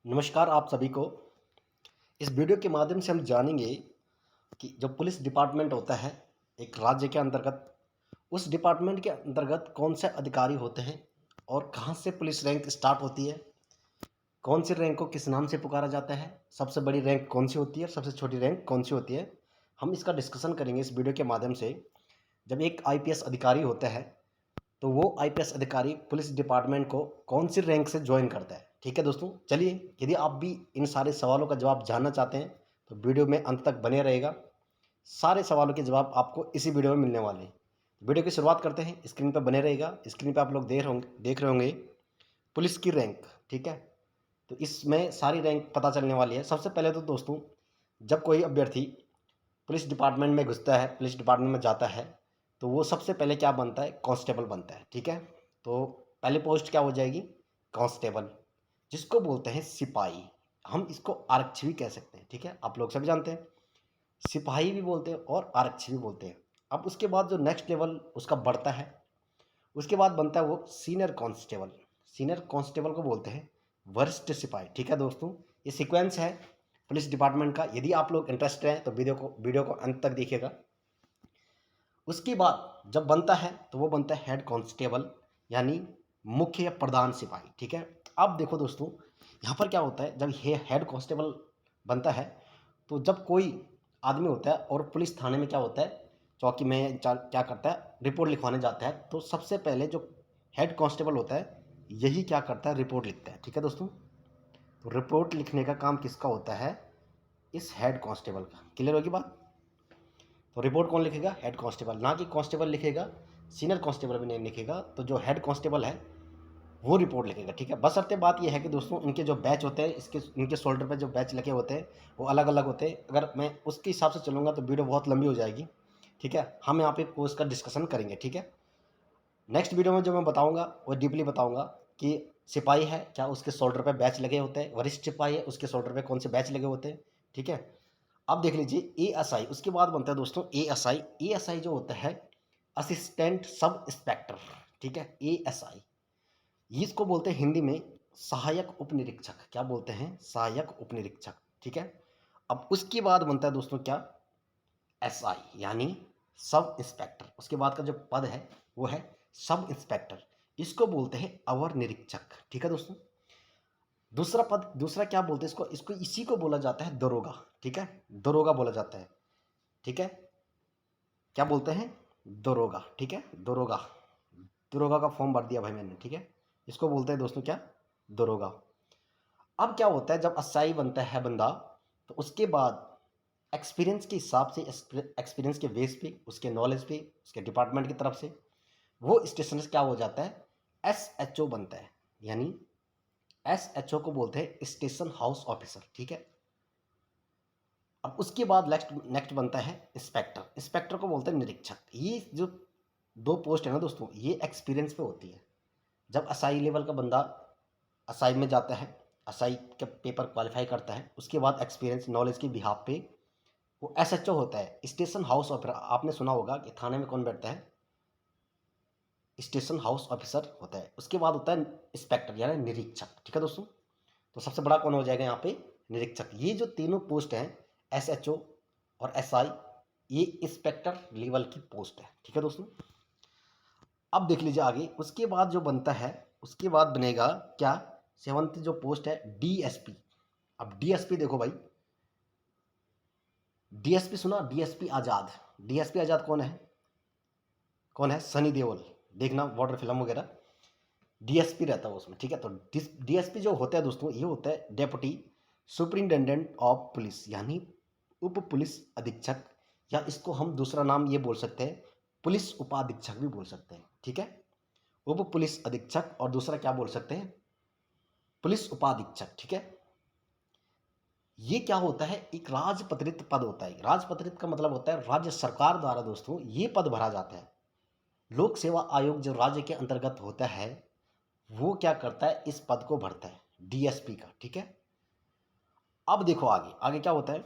नमस्कार आप सभी को। इस वीडियो के माध्यम से हम जानेंगे कि जो पुलिस डिपार्टमेंट होता है एक राज्य के अंतर्गत, उस डिपार्टमेंट के अंतर्गत कौन से अधिकारी होते हैं और कहां से पुलिस रैंक स्टार्ट होती है, कौन सी रैंक को किस नाम से पुकारा जाता है, सबसे बड़ी रैंक कौन सी होती है, सबसे छोटी रैंक कौन सी होती है। हम इसका डिस्कशन करेंगे इस वीडियो के माध्यम से। जब एक आईपीएस अधिकारी होता है तो वो आईपीएस अधिकारी पुलिस डिपार्टमेंट को कौन सी रैंक से ज्वाइन करता है। ठीक है दोस्तों, चलिए यदि आप भी इन सारे सवालों का जवाब जानना चाहते हैं तो वीडियो में अंत तक बने रहेगा। सारे सवालों के जवाब आपको इसी वीडियो में मिलने वाले हैं। वीडियो की शुरुआत करते हैं। स्क्रीन पर बने रहेगा। स्क्रीन पर आप लोग देख रहे होंगे पुलिस की रैंक। ठीक है, तो इसमें सारी रैंक पता चलने वाली है। सबसे पहले तो दोस्तों, जब कोई अभ्यर्थी पुलिस डिपार्टमेंट में घुसता है, पुलिस डिपार्टमेंट में जाता है, तो वो सबसे पहले क्या बनता है, कांस्टेबल बनता है। ठीक है, तो पहली पोस्ट क्या हो जाएगी, कांस्टेबल, जिसको बोलते हैं सिपाही। हम इसको आरक्षी भी कह सकते हैं। ठीक है, आप लोग सब जानते हैं, सिपाही भी बोलते हैं और आरक्षी भी बोलते हैं। अब उसके बाद जो नेक्स्ट लेवल उसका बढ़ता है, उसके बाद बनता है वो सीनियर कांस्टेबल। सीनियर कांस्टेबल को बोलते हैं वरिष्ठ सिपाही। ठीक है दोस्तों, ये सीक्वेंस है पुलिस डिपार्टमेंट का। यदि आप लोग इंटरेस्टेड हैं तो वीडियो को अंत तक देखिएगा। उसके बाद जब बनता है तो वो बनता है हेड कांस्टेबल, यानी मुख्य या प्रधान सिपाही। ठीक है, अब देखो दोस्तों, यहाँ पर क्या होता है, जब ये हेड कांस्टेबल बनता है तो जब कोई आदमी होता है और पुलिस थाने में क्या होता है, चौकी में क्या करता है, रिपोर्ट लिखवाने जाता है, तो सबसे पहले जो हेड कांस्टेबल होता है यही क्या करता है, रिपोर्ट लिखता है। ठीक है दोस्तों, तो रिपोर्ट लिखने का काम किसका होता है, इस हेड कांस्टेबल का। क्लियर होगी बात। तो रिपोर्ट कौन लिखेगा, हेड कांस्टेबल, ना कि कांस्टेबल लिखेगा, सीनियर कांस्टेबल भी नहीं लिखेगा। तो जो हेड कांस्टेबल है वो रिपोर्ट लिखेगा। ठीक है, बशर्ते बात यह है कि दोस्तों इनके जो बैच होते हैं, इनके शोल्डर पे जो बैच लगे होते हैं वो अलग अलग होते हैं। अगर मैं उसके हिसाब से चलूँगा तो वीडियो बहुत लंबी हो जाएगी। ठीक है, हम यहाँ पे कोर्स का डिस्कशन करेंगे। ठीक है, नेक्स्ट वीडियो में जो मैं बताऊँगा वो डीपली बताऊँगा कि सिपाही है क्या, उसके शोल्डर पे बैच लगे होते हैं, वरिष्ठ सिपाही है उसके शोल्डर पे कौन से बैच लगे होते हैं। ठीक है, अब देख लीजिए एएसआई, उसके बाद बनता है दोस्तों एएसआई। एएसआई जो होता है असिस्टेंट सब इंस्पेक्टर। ठीक है, एएसआई, इसको बोलते हैं हिंदी में सहायक उप निरीक्षक। क्या बोलते हैं, सहायक उप निरीक्षक। ठीक है, अब उसके बाद बनता है दोस्तों क्या, एसआई, यानी सब इंस्पेक्टर। उसके बाद का जो पद है वो है सब इंस्पेक्टर, इसको बोलते हैं अवर निरीक्षक। ठीक है दोस्तों, दूसरा पद, दूसरा क्या बोलते हैं इसको, इसी को बोला जाता है दरोगा। ठीक है, दरोगा बोला जाता है। ठीक है, क्या बोलते हैं, दरोगा। ठीक है, दरोगा, दरोगा का फॉर्म भर दिया भाई मैंने। ठीक है, इसको बोलते हैं दोस्तों क्या, दरोगा। अब क्या होता है, जब असाई बनता है बंदा तो उसके बाद एक्सपीरियंस के हिसाब से, एक्सपीरियंस के बेस पे, उसके नॉलेज पे, उसके डिपार्टमेंट की तरफ से वो स्टेशन से क्या हो जाता है, एसएचओ बनता है। यानी एसएचओ को बोलते हैं स्टेशन हाउस ऑफिसर। ठीक है, अब उसके बाद नेक्स्ट नेक्स्ट बनता है इंस्पेक्टर। इंस्पेक्टर को बोलते हैं निरीक्षक। ये जो दो पोस्ट है ना दोस्तों, ये एक्सपीरियंस पे होती है। जब असाई लेवल का बंदा असाई में जाता है, असाई का पेपर क्वालिफाई करता है, उसके बाद एक्सपीरियंस नॉलेज के बिहाफ पे वो एसएचओ होता है, स्टेशन हाउस ऑफिसर। आपने सुना होगा कि थाने में कौन बैठता है, स्टेशन हाउस ऑफिसर होता है। उसके बाद होता है इंस्पेक्टर यानी निरीक्षक। ठीक है दोस्तों, तो सबसे बड़ा कौन हो जाएगा यहाँ पे, निरीक्षक। ये जो तीनों पोस्ट हैं, एसएचओ और एसआई, ये इंस्पेक्टर लेवल की पोस्ट है। ठीक है दोस्तों, अब देख लीजिए आगे। उसके बाद जो बनता है, उसके बाद बनेगा क्या, सेवंथ जो पोस्ट है डीएसपी। अब डीएसपी देखो भाई, डीएसपी सुना, डीएसपी आजाद। डीएसपी आजाद कौन है, कौन है, सनी देओल। देखना बॉर्डर फिल्म वगैरह, डीएसपी रहता है उसमें। ठीक है, तो डीएसपी जो होता है दोस्तों, ये होता है डेप्यूटी सुपरिंटेंडेंट ऑफ पुलिस, यानी उप पुलिस अधीक्षक, या इसको हम दूसरा नाम ये बोल सकते हैं, पुलिस उपाधीक्षक भी बोल सकते हैं। ठीक है, उप पुलिस अधीक्षक और दूसरा क्या बोल सकते हैं, पुलिस उपाधीक्षक। ठीक है, ये क्या होता है, एक राजपत्रित पद होता है। राजपत्रित का मतलब होता है राज्य सरकार द्वारा दोस्तों ये पद भरा जाता है। लोक सेवा आयोग जो राज्य के अंतर्गत होता है वो क्या करता है, इस पद को भरता है, डीएसपी का। ठीक है, अब देखो आगे आगे क्या होता है,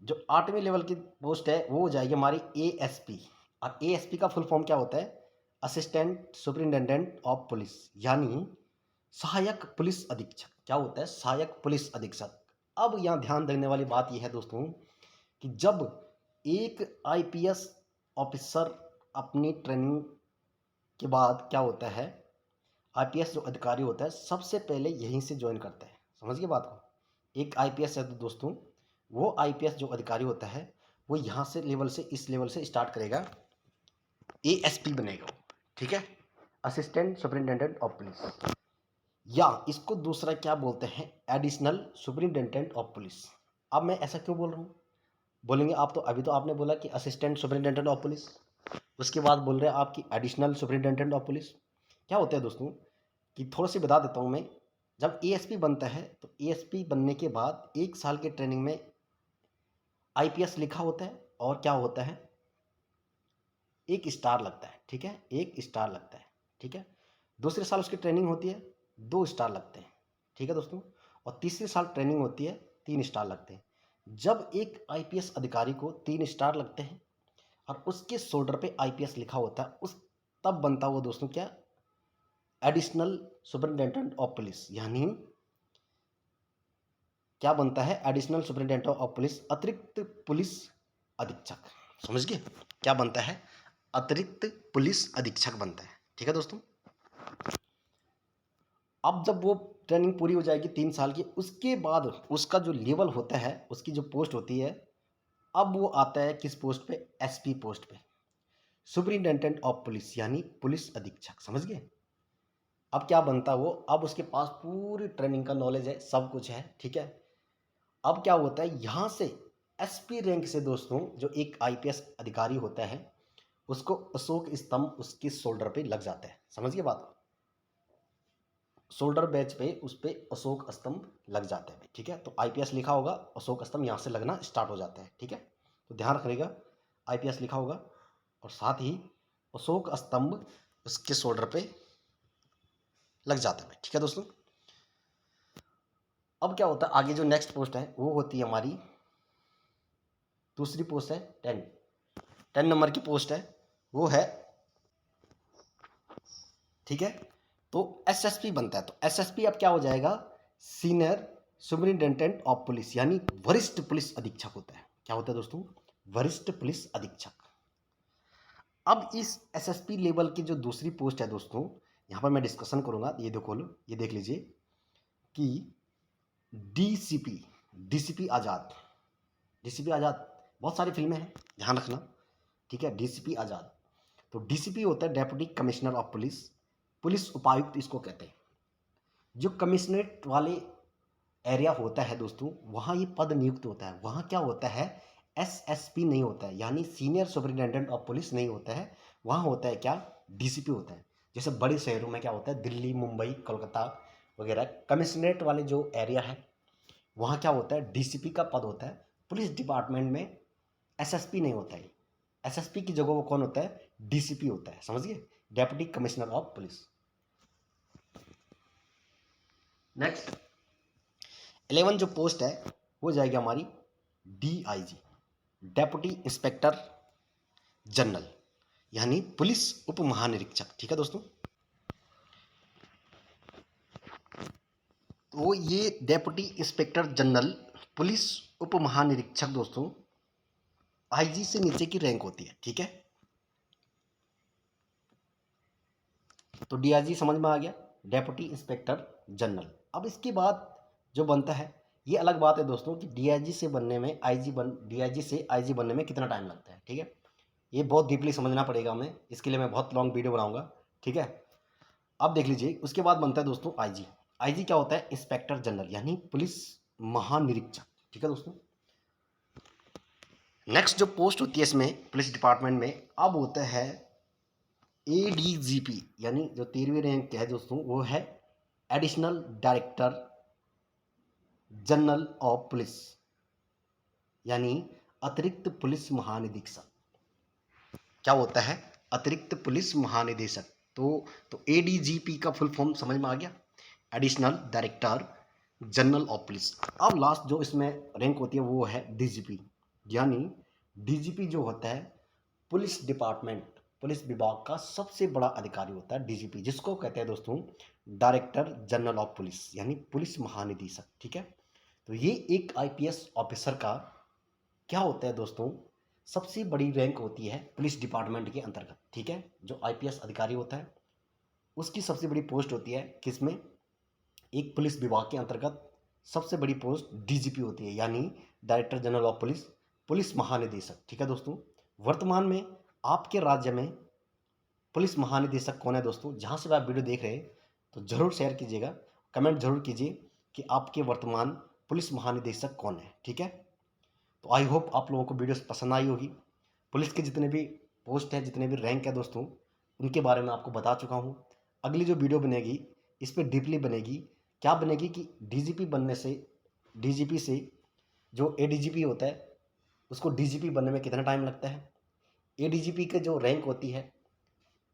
जो 8वें लेवल की पोस्ट है वो हो जाएगी हमारी एएसपी। और एएसपी का फुल फॉर्म क्या होता है, असिस्टेंट सुपरिंटेंडेंट ऑफ पुलिस, यानी सहायक पुलिस अधीक्षक क्या होता है? सहायक पुलिस अधीक्षक। अब यहाँ ध्यान देने वाली बात यह है दोस्तों कि जब एक आईपीएस ऑफिसर अपनी ट्रेनिंग के बाद क्या होता है, आईपीएस जो अधिकारी होता है सबसे पहले यहीं से ज्वाइन करता है। समझ गए बात को? एक आईपीएस है तो दोस्तों वो आईपीएस जो अधिकारी होता है वो यहाँ से लेवल से इस लेवल से स्टार्ट करेगा, एएसपी बनेगा वो, ठीक है, असिस्टेंट सुपरिटेंडेंट ऑफ पुलिस, या इसको दूसरा क्या बोलते हैं, एडिशनल सुपरिटेंडेंट ऑफ पुलिस। अब मैं ऐसा क्यों बोल रहा हूँ? बोलेंगे आप तो अभी तो आपने बोला कि असिस्टेंट सुपरिटेंडेंट ऑफ पुलिस, उसके बाद बोल रहे हैं आपकी एडिशनल सुपरिटेंडेंट ऑफ पुलिस। क्या होता है दोस्तों कि थोड़ा सी बता देता हूँ मैं। जब एएसपी बनता है तो एएसपी बनने के बाद 1 साल के ट्रेनिंग में आईपीएस लिखा होता है और क्या होता है, 1 स्टार लगता है, ठीक है, 1 स्टार लगता है, ठीक है। दूसरे साल उसकी ट्रेनिंग होती है, 2 स्टार लगते हैं, ठीक है दोस्तों। और तीसरे साल ट्रेनिंग होती है, 3 स्टार लगते हैं। जब एक आईपीएस अधिकारी को 3 स्टार लगते हैं और उसके शोल्डर पे आईपीएस लिखा होता है, उस तब बनता हुआ दोस्तों क्या, एडिशनल सुपरिटेंडेंट ऑफ पुलिस, यानी क्या बनता है, एडिशनल सुपरिटेंडेंट ऑफ पुलिस, अतिरिक्त पुलिस अधीक्षक। समझ गए क्या बनता है, अतिरिक्त पुलिस अधीक्षक बनता है, ठीक है दोस्तों। अब जब वो ट्रेनिंग पूरी हो जाएगी 3 साल की, उसके बाद उसका जो लेवल होता है, उसकी जो पोस्ट होती है, अब वो आता है किस पोस्ट पे, एसपी पोस्ट पे, सुपरिटेंडेंट ऑफ पुलिस, यानी पुलिस अधीक्षक। समझ गए? अब क्या बनता है वो, अब उसके पास पूरी ट्रेनिंग का नॉलेज है, सब कुछ है, ठीक है। अब क्या होता है, यहाँ से एसपी रैंक से दोस्तों जो एक आईपीएस अधिकारी होता है उसको अशोक स्तंभ उसके शोल्डर पे लग जाता है। समझ गए बात? शोल्डर बैच पे उस पे अशोक स्तंभ लग जाता है, ठीक है। तो आईपीएस लिखा होगा, अशोक स्तंभ यहाँ से लगना स्टार्ट हो जाता है, ठीक है। तो ध्यान रखिएगा, आईपीएस लिखा होगा और साथ ही अशोक स्तंभ उसके शोल्डर पे लग जाता है, ठीक है दोस्तों। अब क्या होता है, आगे जो नेक्स्ट पोस्ट है वो होती है हमारी दूसरी पोस्ट है 10 नंबर की पोस्ट है, वो है, ठीक है। तो एसएसपी बनता है। तो एसएसपी अब क्या हो जाएगा, सीनियर सुपरिटेंडेंट ऑफ पुलिस, यानी वरिष्ठ पुलिस अधीक्षक होता है। क्या होता है दोस्तों, वरिष्ठ पुलिस अधीक्षक। अब इस एसएसपी लेवल की जो दूसरी पोस्ट है दोस्तों, यहाँ पर मैं डिस्कशन करूंगा, ये देखो लो, ये देख लीजिए कि डीसीपी, डीसीपी आज़ाद, डीसीपी आज़ाद बहुत सारी फिल्में हैं, ध्यान रखना, ठीक है। डीसीपी आज़ाद, तो डीसीपी होता है deputy commissioner of police, police उपायुक्त इसको कहते हैं। जो कमिश्नरेट वाले एरिया होता है दोस्तों, वहाँ ये पद नियुक्त होता है। वहाँ क्या होता है, एसएसपी नहीं होता है, यानी सीनियर सुपरिटेंडेंट ऑफ पुलिस नहीं होता है। वहाँ होता है क्या, डीसीपी होता है। जैसे बड़े शहरों में क्या होता है, दिल्ली, मुंबई, कोलकाता वगैरह, कमिश्नरेट वाले जो एरिया है वहाँ क्या होता है, डीसीपी का पद होता है। पुलिस डिपार्टमेंट में एसएसपी नहीं होता है। एसएसपी की जगह वो कौन होता है, डीसीपी होता है। समझिए, deputy commissioner of police. Next 11 जो पोस्ट है वो जाएगी हमारी डीआईजी, डेप्यूटी इंस्पेक्टर जनरल, यानी पुलिस उप महानिरीक्षक, ठीक है दोस्तों। तो ये डेप्यूटी इंस्पेक्टर जनरल, पुलिस उप महानिरीक्षक दोस्तों, आईजी से नीचे की रैंक होती है, ठीक है। तो डीआईजी समझ में आ गया, डेप्यूटी इंस्पेक्टर जनरल। अब इसके बाद जो बनता है, ये अलग बात है दोस्तों कि डीआईजी से बनने में डीआईजी से आईजी बनने में कितना टाइम लगता है, ठीक है। ये बहुत डीपली समझना पड़ेगा हमें, इसके लिए मैं बहुत लॉन्ग वीडियो बनाऊंगा, ठीक है। अब देख लीजिए, उसके बाद बनता है दोस्तों आईजी। आईजी क्या होता है, इंस्पेक्टर जनरल, यानी पुलिस महानिरीक्षक, ठीक है दोस्तों। नेक्स्ट जो पोस्ट होती है इसमें पुलिस डिपार्टमेंट में, अब होता है एडीजीपी, यानी जो 13वीं रैंक है दोस्तों, वो है additional director general of police, यानी अतिरिक्त पुलिस महानिदेशक। क्या होता है, अतिरिक्त पुलिस महानिदेशक। तो एडीजीपी का फुल फॉर्म समझ में आ गया, additional director general of police. अब लास्ट जो इसमें रैंक होती है वो है डीजीपी, यानी डीजीपी जो होता है पुलिस डिपार्टमेंट पुलिस विभाग का सबसे बड़ा अधिकारी होता है डीजीपी, जिसको कहते हैं दोस्तों डायरेक्टर जनरल ऑफ पुलिस, यानी पुलिस महानिदेशक। ठीक है, तो ये एक आईपीएस ऑफिसर का क्या होता है दोस्तों, सबसे बड़ी रैंक होती है पुलिस डिपार्टमेंट के अंतर्गत। ठीक है, जो आईपीएस अधिकारी होता है उसकी सबसे बड़ी पोस्ट होती है किसमें, एक पुलिस विभाग के अंतर्गत सबसे बड़ी पोस्ट डीजीपी होती है, यानी director general of police, police महानिदेशक। ठीक है दोस्तों, वर्तमान में आपके राज्य में पुलिस महानिदेशक कौन है दोस्तों? जहां से आप वीडियो देख रहे हैं तो जरूर शेयर कीजिएगा, कमेंट जरूर कीजिए कि आपके वर्तमान पुलिस महानिदेशक कौन है। ठीक है, तो आई होप आप लोगों को वीडियो पसंद आई होगी। पुलिस के जितने भी पोस्ट हैं, जितने भी रैंक है दोस्तों, उनके बारे में आपको बता चुका हूँ। अगली जो वीडियो बनेगी इस पर डीपली बनेगी। क्या बनेगी कि डीजीपी बनने से, डीजीपी से जो एडीजीपी होता है उसको डीजीपी बनने में कितना टाइम लगता है, एडीजीपी के जो रैंक होती है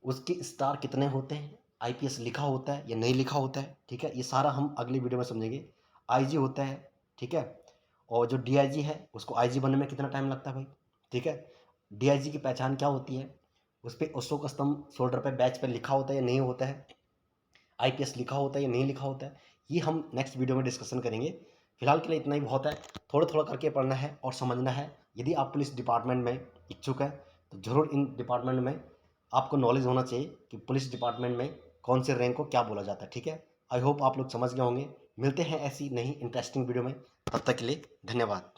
उसके स्टार कितने होते हैं, आईपीएस लिखा होता है या नहीं लिखा होता है। ठीक है, ये सारा हम अगली वीडियो में समझेंगे। आईजी होता है, ठीक है, और जो डीआईजी है उसको आईजी बनने में कितना टाइम लगता है भाई। ठीक है, डीआईजी की पहचान क्या होती है, उस पर अशोक स्तंभ शोल्डर पे बैच पे लिखा होता है या नहीं होता है, आईपीएस लिखा होता है या नहीं लिखा होता है, ये हम नेक्स्ट वीडियो में डिस्कशन करेंगे। फिलहाल के लिए इतना ही बहुत है, थोड़ा थोड़ा करके पढ़ना है और समझना है। यदि आप पुलिस डिपार्टमेंट में इच्छुक है तो ज़रूर इन डिपार्टमेंट में आपको नॉलेज होना चाहिए कि पुलिस डिपार्टमेंट में कौन से रैंक को क्या बोला जाता है। ठीक है, आई होप आप लोग समझ गए होंगे। मिलते हैं ऐसी नई इंटरेस्टिंग वीडियो में, तब तक के लिए धन्यवाद।